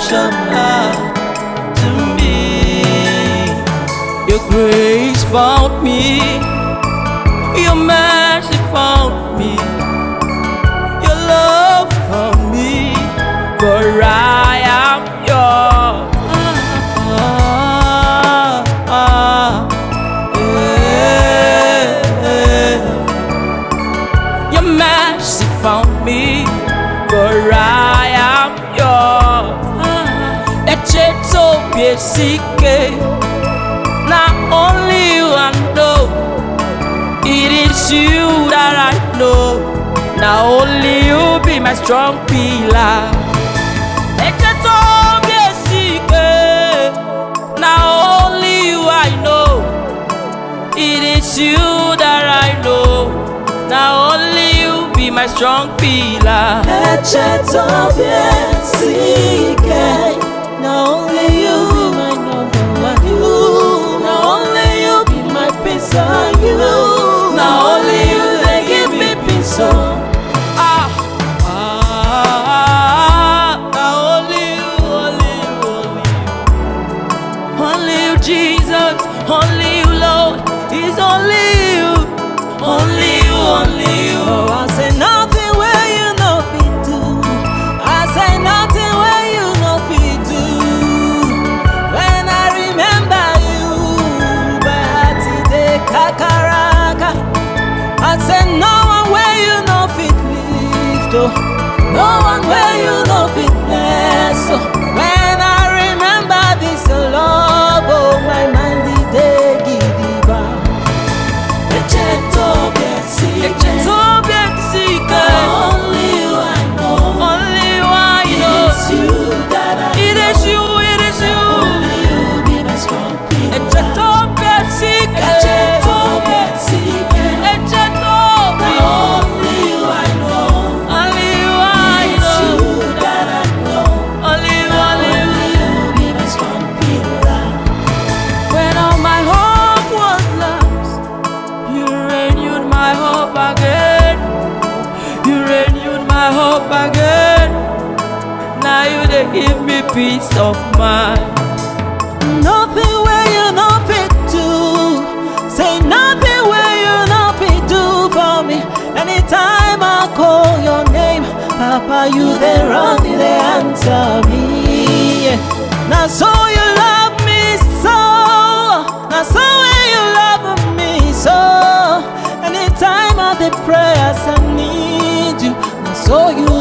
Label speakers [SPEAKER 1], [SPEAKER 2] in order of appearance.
[SPEAKER 1] salvation to me. Your grace found me, your mercy found me, your love found me, for I am yours. Your mercy found me, for I am yours. Echeta, Obiesike, not only you I know, it is you that I know. Now only you be my strong pillar. Echeta, Obiesike, now only you I know, it is you that I know. Now only you be my strong pillar.
[SPEAKER 2] Echeta, Obiesike, now only you be my number one. Now only you be my peace on you. Now only you they give me peace on.
[SPEAKER 1] Now only you, only you, Jesus, only you, Lord, it's only you, only you, only you.
[SPEAKER 2] Oh, I say nothing where you know fit do. I say nothing where you know fit do. When I remember you, but today kakaraka. I say no one where you know fit lift. Oh, no one where you know fit bless. Oh, when I remember this love, oh my mind they give it back. Echeta, Obiesike,
[SPEAKER 1] Echeta, Obiesike,
[SPEAKER 2] only you I know,
[SPEAKER 1] only you I know.
[SPEAKER 2] it is you that I
[SPEAKER 1] It is you, it is you.
[SPEAKER 2] only you be my strong pillar.
[SPEAKER 1] Echeta, Obiesike,
[SPEAKER 2] Echeta, Obiesike,
[SPEAKER 1] Echeta,
[SPEAKER 2] only you I know,
[SPEAKER 1] only you I
[SPEAKER 2] it is
[SPEAKER 1] know,
[SPEAKER 2] you that I know,
[SPEAKER 1] only you, only you.
[SPEAKER 2] only you be my strong pillar.
[SPEAKER 1] When all my hope was lost, you renewed my hope again. You renewed my hope again. Now you they give me peace of mind.
[SPEAKER 2] Nothing where you know fit do. Say nothing where you know fit do for me. Anytime I call your name, Papa, you they run, they answer me. Now so you love me so. Now so when you love me so. Anytime I the prayers I need you. Now so you